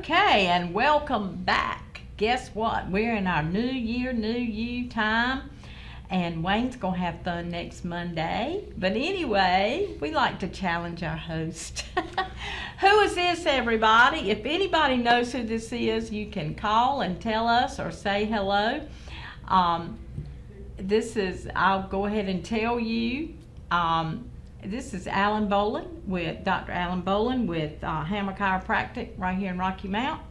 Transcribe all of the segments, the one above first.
Okay, and welcome back. Guess what? We're in our new year, new you time, and Wayne's gonna have fun next Monday. But anyway, we like to challenge our host. Who is this, everybody? If anybody knows who this is, you can call and tell us or say hello. I'll go ahead and tell you. This is Alan Bolin with Dr. Alan Bolin with Hammer Chiropractic right here in Rocky Mount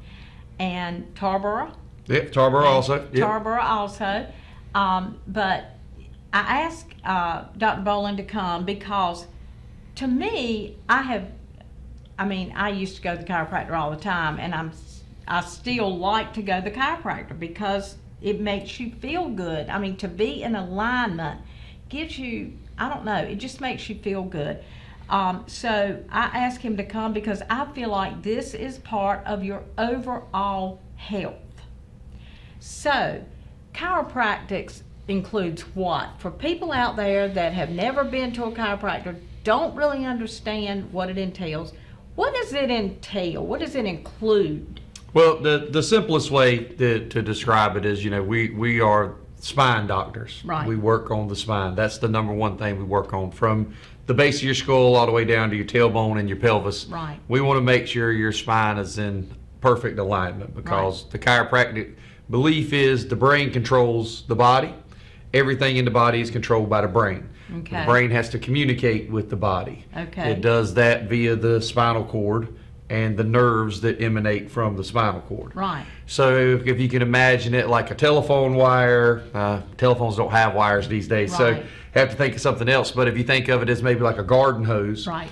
and Tarboro. Yep, Tarboro also. Yep. Tarboro also. But I asked Dr. Bolin to come because to me, I used to go to the chiropractor all the time, and I still like to go to the chiropractor because it makes you feel good. I mean, to be in alignment gives you, I don't know, it just makes you feel good. So I asked him to come because I feel like this is part of your overall health. So chiropractic includes what? For people out there that have never been to a chiropractor, don't really understand what it entails, what does it entail? What does it include? Well, the simplest way to describe it is, we are spine doctors. Right. We work on the spine. That's the number one thing we work on, from the base of your skull all the way down to your tailbone and your pelvis. Right. We want to make sure your spine is in perfect alignment because the chiropractic belief is the brain controls the body. Everything in the body is controlled by the brain. Okay. The brain has to communicate with the body. Okay. It does that via the spinal cord and the nerves that emanate from the spinal cord. Right. So if you can imagine it like a telephone wire, telephones don't have wires these days, so have to think of something else. But if you think of it as maybe like a garden hose, right.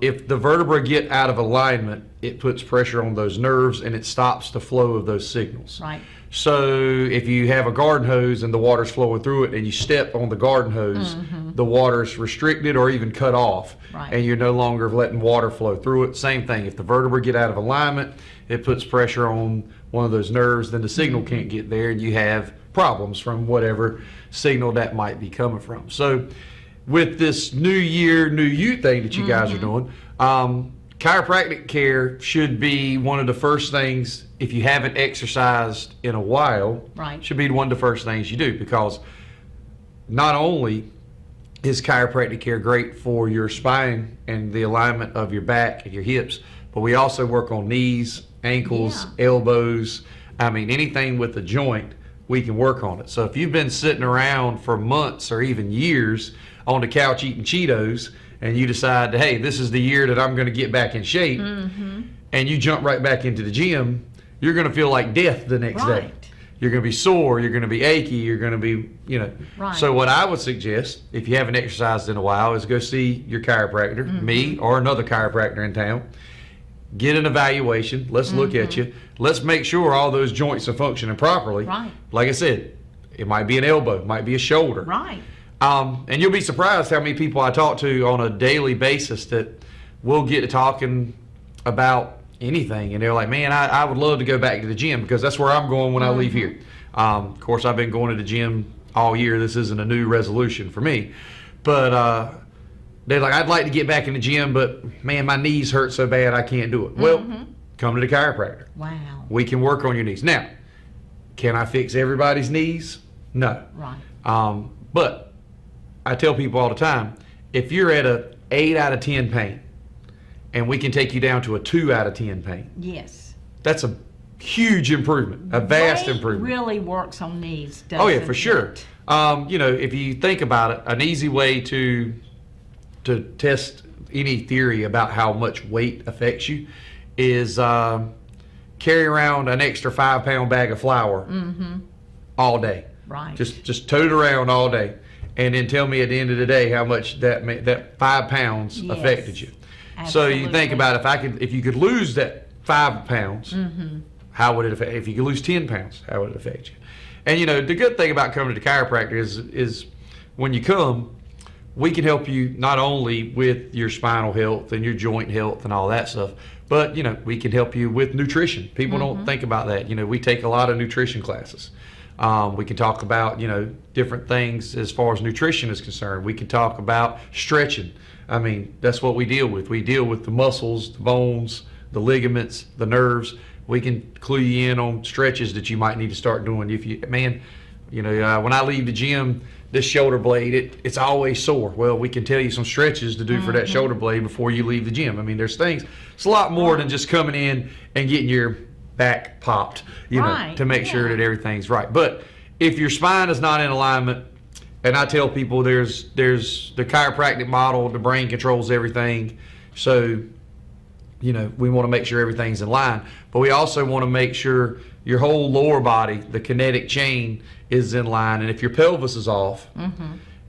If the vertebrae get out of alignment, it puts pressure on those nerves and it stops the flow of those signals. Right. So if you have a garden hose and the water's flowing through it and you step on the garden hose, the water's restricted or even cut off, and you're no longer letting water flow through it. Same thing, if the vertebrae get out of alignment, it puts pressure on one of those nerves, then the signal can't get there and you have problems from whatever signal that might be coming from. So with this new year, new you thing that you guys are doing, chiropractic care should be one of the first things, if you haven't exercised in a while, should be one of the first things you do, because not only is chiropractic care great for your spine and the alignment of your back and your hips, but we also work on knees, ankles, elbows. I mean, anything with a joint, we can work on it. So if you've been sitting around for months or even years on the couch eating Cheetos, and you decide, hey, this is the year that I'm going to get back in shape, and you jump right back into the gym, you're going to feel like death the next day. You're going to be sore, you're going to be achy, you're going to be, So what I would suggest, if you haven't exercised in a while, is go see your chiropractor, me or another chiropractor in town. Get an evaluation. Let's look at you. Let's make sure all those joints are functioning properly. Right. Like I said, it might be an elbow, it might be a shoulder. Right. And you'll be surprised how many people I talk to on a daily basis that will get to talking about anything, and they're like, man, I would love to go back to the gym because that's where I'm going when I leave here. Of course, I've been going to the gym all year. This isn't a new resolution for me, but they're like, I'd like to get back in the gym, but man, my knees hurt so bad I can't do it. Well, come to the chiropractor. Wow. We can work on your knees. Now, can I fix everybody's knees? No. Right. But I tell people all the time, if you're at a 8 out of 10 pain, and we can take you down to a 2 out of 10 pain. Yes. That's a huge improvement, a vast improvement. Really works on knees, doesn't Oh yeah, for sure. it? If you think about it, an easy way to test any theory about how much weight affects you is carry around an extra 5-pound bag of flour all day. Right. Just tote it around all day, and then tell me at the end of the day how much that 5 pounds affected you. Absolutely. So you think about if you could lose that 5 pounds, how would it affect? If you could lose 10 pounds, how would it affect you? And the good thing about coming to the chiropractor is when you come, we can help you not only with your spinal health and your joint health and all that stuff, but we can help you with nutrition. People don't think about that. We take a lot of nutrition classes. We can talk about different things as far as nutrition is concerned. We can talk about stretching. I mean, that's what we deal with. We deal with the muscles, the bones, the ligaments, the nerves. We can clue you in on stretches that you might need to start doing. If you, man, you know, when I leave the gym, this shoulder blade, it's always sore. Well, we can tell you some stretches to do for that shoulder blade before you leave the gym. I mean, there's things, it's a lot more than just coming in and getting your back popped, you know, to make sure that everything's right. But if your spine is not in alignment, and I tell people there's the chiropractic model, the brain controls everything. So, you know, we want to make sure everything's in line, but we also want to make sure your whole lower body, the kinetic chain, is in line. And if your pelvis is off,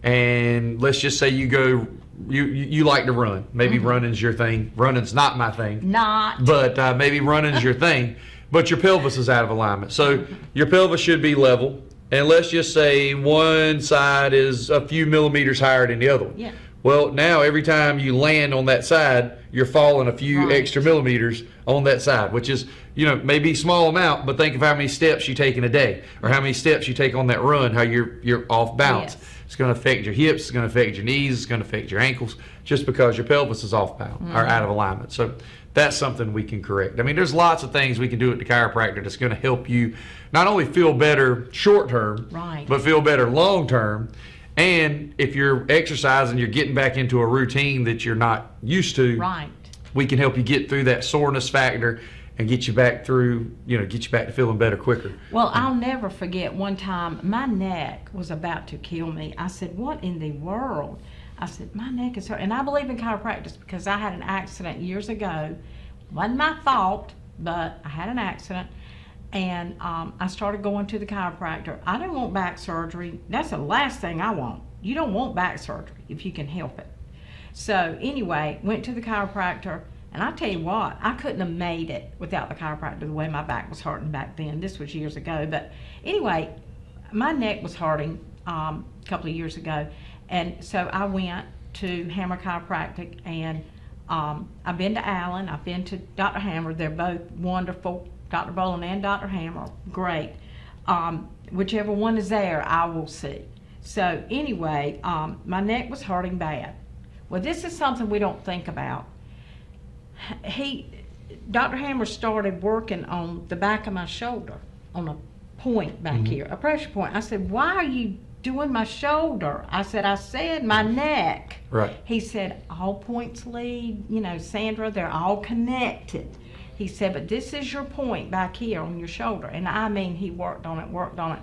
and let's just say you like to run, maybe running's your thing. Running's not my thing. But maybe running's your thing, but your pelvis is out of alignment. So your pelvis should be level. And let's just say one side is a few millimeters higher than the other one. Yeah. Well, now every time you land on that side, you're falling a few extra millimeters on that side, which is, you know, maybe a small amount, but think of how many steps you take in a day, or how many steps you take on that run, how you're off balance. Yes. It's going to affect your hips, it's going to affect your knees, it's going to affect your ankles, just because your pelvis is off balance or out of alignment. So that's something we can correct. I mean, there's lots of things we can do at the chiropractor that's going to help you not only feel better short term, but feel better long term. And if you're exercising, you're getting back into a routine that you're not used to, we can help you get through that soreness factor and get you back through, you know, get you back to feeling better quicker. Well, I'll never forget one time my neck was about to kill me. I said, what in the world? I said, my neck is hurt. And I believe in chiropractic because I had an accident years ago. Wasn't my fault, but I had an accident. And I started going to the chiropractor. I didn't want back surgery. That's the last thing I want. You don't want back surgery if you can help it. So anyway, went to the chiropractor. And I tell you what, I couldn't have made it without the chiropractor the way my back was hurting back then. This was years ago. But anyway, my neck was hurting a couple of years ago. And so I went to Hammer Chiropractic, and I've been to Allen, I've been to Dr. Hammer. They're both wonderful. Dr. Bolin and Dr. Hammer, great. Whichever one is there, I will see. So anyway, my neck was hurting bad. Well, this is something we don't think about. Dr. Hammer started working on the back of my shoulder, on a point back here, a pressure point. I said, why are you doing my shoulder? I said my neck. Right. He said, all points lead, you know, Sandra, they're all connected. He said, but this is your point back here on your shoulder. And I mean, he worked on it.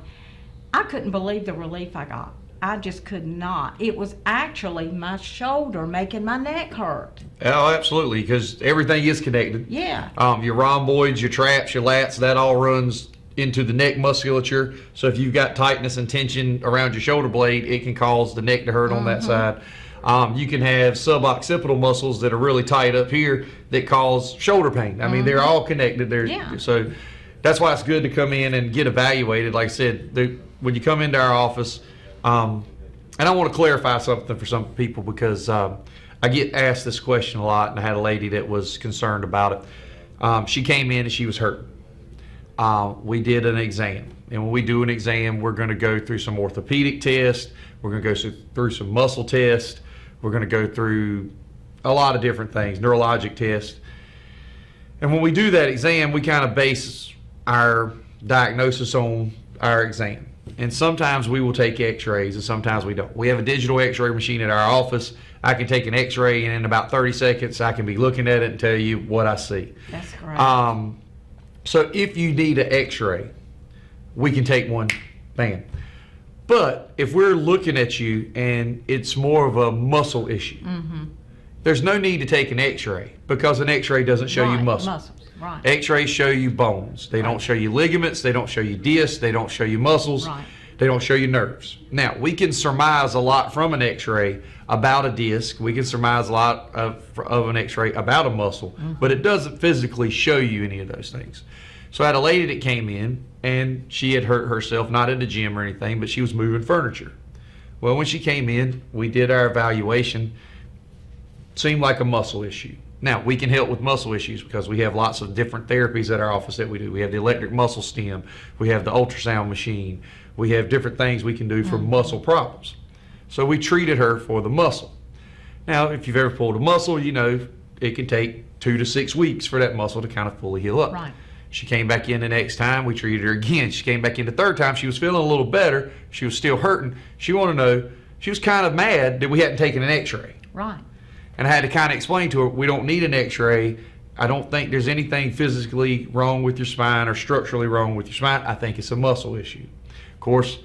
I couldn't believe the relief I got. I just could not. It was actually my shoulder making my neck hurt. Oh, absolutely, because everything is connected. Yeah. Your rhomboids, your traps, your lats, that all runs into the neck musculature. So if you've got tightness and tension around your shoulder blade, it can cause the neck to hurt on that side. You can have suboccipital muscles that are really tight up here that cause shoulder pain. I mean, they're all connected. So that's why it's good to come in and get evaluated. Like I said, when you come into our office, and I want to clarify something for some people, because I get asked this question a lot, and I had a lady that was concerned about it. She came in and she was hurt. We did an exam, and when we do an exam, we're going to go through some orthopedic tests, we're going to go through some muscle tests, we're going to go through a lot of different things, neurologic tests. And when we do that exam, we kind of base our diagnosis on our exam. And sometimes we will take x-rays, and sometimes we don't. We have a digital x-ray machine at our office. I can take an x-ray, and in about 30 seconds, I can be looking at it and tell you what I see. That's correct. So if you need an x-ray, we can take one, bam. But if we're looking at you and it's more of a muscle issue, there's no need to take an x-ray, because an x-ray doesn't show you muscles. Right. X-rays show you bones. They don't show you ligaments. They don't show you discs. They don't show you muscles. They don't show you nerves. Now, we can surmise a lot from an x-ray about a disc. We can surmise a lot of an x-ray about a muscle, but it doesn't physically show you any of those things. So I had a lady that came in, and she had hurt herself, not in the gym or anything, but she was moving furniture. Well, when she came in, we did our evaluation. Seemed like a muscle issue. Now, we can help with muscle issues because we have lots of different therapies at our office that we do. We have the electric muscle stim. We have the ultrasound machine. We have different things we can do for muscle problems. So we treated her for the muscle. Now, if you've ever pulled a muscle, you know it can take 2 to 6 weeks for that muscle to kind of fully heal up. Right. She came back in the next time. We treated her again. She came back in the third time. She was feeling a little better. She was still hurting. She wanted to know, she was kind of mad that we hadn't taken an x-ray. Right. And I had to kind of explain to her, we don't need an x-ray. I don't think there's anything physically wrong with your spine or structurally wrong with your spine. I think it's a muscle issue. Of course,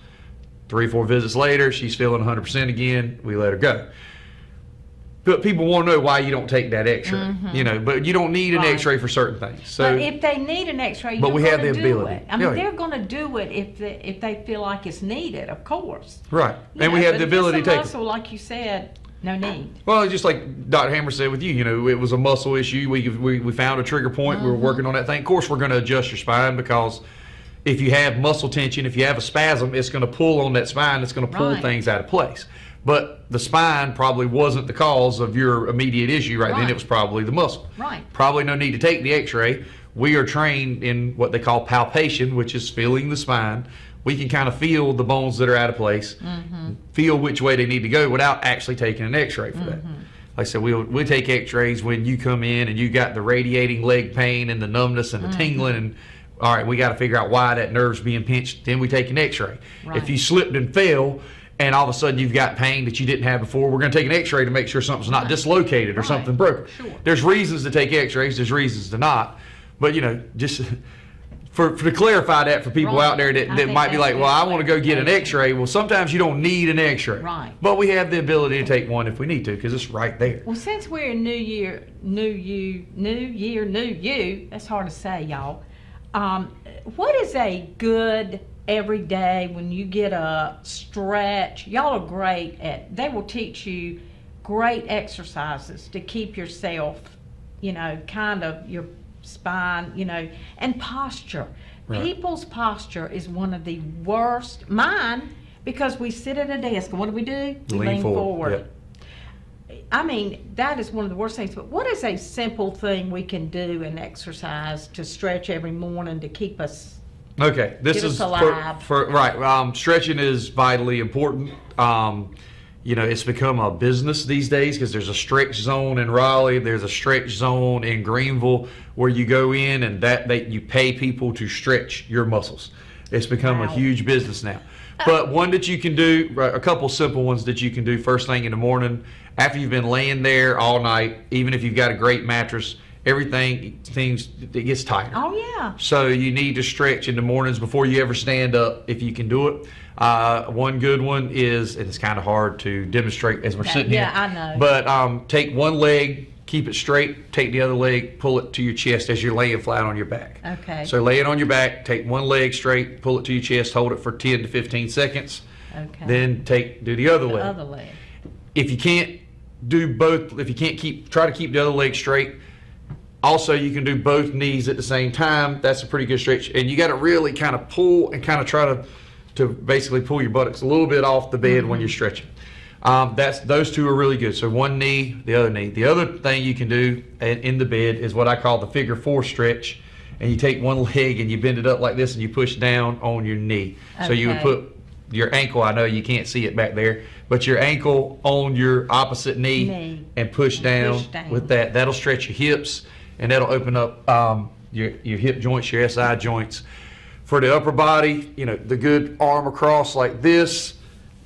3 or 4 visits later, she's feeling 100% again. We let her go. But people want to know why you don't take that x-ray, you know, but you don't need an x-ray for certain things. So, but if they need an x-ray, but you're we have the going to do ability. it. I mean, they're going to do it if they feel like it's needed, of course. Right. You And know, we have but the if it's ability a to take it. muscle, like you said, no need. Well, just like Dr. Hammer said with you, you know, it was a muscle issue. We found a trigger point. We were working on that thing. Of course, we're going to adjust your spine because if you have muscle tension, if you have a spasm, it's going to pull on that spine. It's going to pull things out of place. But the spine probably wasn't the cause of your immediate issue right then. It was probably the muscle. Right. Probably no need to take the x-ray. We are trained in what they call palpation, which is feeling the spine. We can kind of feel the bones that are out of place, feel which way they need to go without actually taking an x-ray for that. Like I said, we take x-rays when you come in and you got the radiating leg pain and the numbness and the tingling, and all right, we got to figure out why that nerve's being pinched. Then we take an x-ray. If you slipped and fell and all of a sudden you've got pain that you didn't have before, we're going to take an x-ray to make sure something's not dislocated or something broken. There's reasons to take x-rays, there's reasons to not. But, you know, just to clarify that for people out there that might be like, well, I want to go get an x-ray. Well, sometimes you don't need an x-ray. Right. But we have the ability to take one if we need to because it's right there. Well, since we're in new year, new you, that's hard to say, y'all. What is a good every day when you get a stretch? Y'all are great they will teach you great exercises to keep yourself, you know, kind of your spine, you know, and posture. People's posture is one of the worst. Mine, because we sit at a desk and what do? We lean forward. Yep. I mean, that is one of the worst things. But what is a simple thing we can do and exercise to stretch every morning to keep us Okay, this Get us is alive. right. Stretching is vitally important. You know, it's become a business these days because there's a stretch zone in Raleigh, there's a stretch zone in Greenville where you go in and you pay people to stretch your muscles. It's become a huge business now. But one that you can do, a couple simple ones that you can do first thing in the morning after you've been laying there all night, even if you've got a great mattress. It gets tighter. Oh, yeah. So you need to stretch in the mornings before you ever stand up if you can do it. One good one is, and it's kind of hard to demonstrate as we're sitting here. Yeah, I know. But take one leg, keep it straight, take the other leg, pull it to your chest as you're laying flat on your back. Okay. So lay it on your back, take one leg straight, pull it to your chest, hold it for 10 to 15 seconds. Okay. Then do the other leg. The other leg. If you can't do both, if you can't try to keep the other leg straight. Also, you can do both knees at the same time. That's a pretty good stretch. And you got to really kind of pull and kind of try to basically pull your buttocks a little bit off the bed when you're stretching. Those two are really good. So one knee, the other knee. The other thing you can do in the bed is what I call the figure 4 stretch. And you take one leg and you bend it up like this and you push down on your knee. Okay. So you would put your ankle, I know you can't see it back there, but your ankle on your opposite knee. And push down with that. That'll stretch your hips. And that'll open up your hip joints, your SI joints. For the upper body, you know, the good arm across like this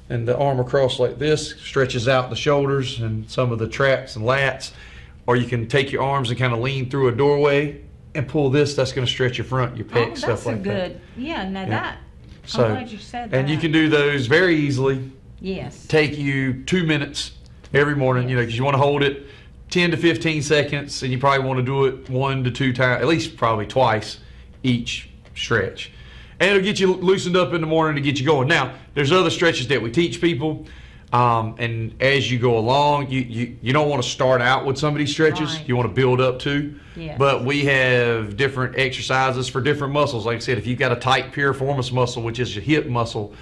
and the arm across like this stretches out the shoulders and some of the traps and lats. Or you can take your arms and kind of lean through a doorway and pull this. That's going to stretch your front, your pecs, stuff like that. Yeah, now that. So, I'm glad you said that. And you can do those very easily. Yes. Take you 2 minutes every morning, you know, because you want to hold it 10 to 15 seconds, and you probably want to do it 1 to 2 times, at least probably twice each stretch. And it'll get you loosened up in the morning to get you going. Now, there's other stretches that we teach people, and as you go along, you don't want to start out with some of these stretches. Right. You want to build up to. Yes. But we have different exercises for different muscles. Like I said, if you've got a tight piriformis muscle, which is your hip muscle,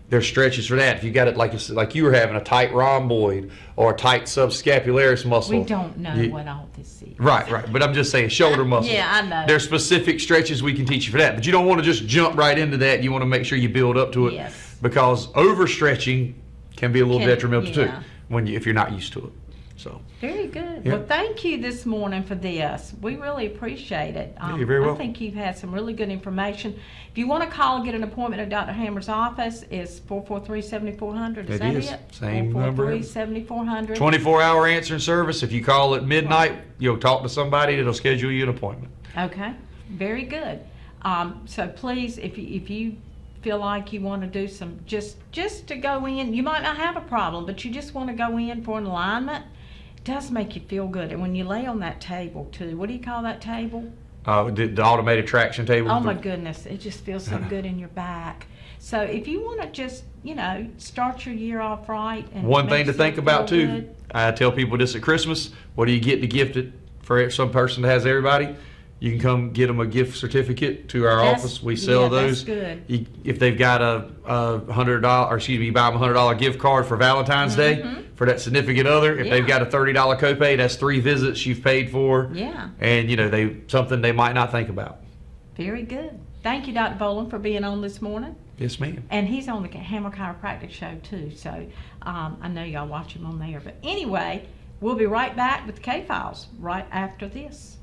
there's stretches for that. If you got it like you were having a tight rhomboid or a tight subscapularis muscle. we don't know what all this is. Right. But I'm just saying shoulder muscle. Yeah, I know. There's specific stretches we can teach you for that. But you don't want to just jump right into that. You want to make sure you build up to it. Yes. Because overstretching can be a little detrimental too if you're not used to it. So Very good. Yeah. Well, thank you this morning for this. We really appreciate it. You're very I welcome. think you've had some really good information. If you want to call and get an appointment at Dr. Hammer's office, it's 443-7400. Is It that is. it? Same number. 443-7400. 24-hour answering service. If you call at midnight, you'll talk to somebody that'll schedule you an appointment. Okay, very good. So please, if you feel like you want to do some, just to go in, you might not have a problem, but you just want to go in for an alignment, it does make you feel good. And when you lay on that table too, what do you call that table? The automated traction table. Oh my goodness, it just feels so good in your back. So if you want to just, start your year off right. And One make thing to think yourself about feel too, good. I tell people this at Christmas, what do you get to gift it for some person that has everybody? You can come get them a gift certificate to our office. We sell those. That's good. If they've got a $100, or excuse me, you buy them a $100 gift card for Valentine's Day for that significant other. If they've got a $30 copay, that's 3 visits you've paid for. Yeah. And something they might not think about. Very good. Thank you, Dr. Bolin, for being on this morning. Yes, ma'am. And he's on the Hammer Chiropractic show too, so I know y'all watch him on there. But anyway, we'll be right back with the K-Files right after this.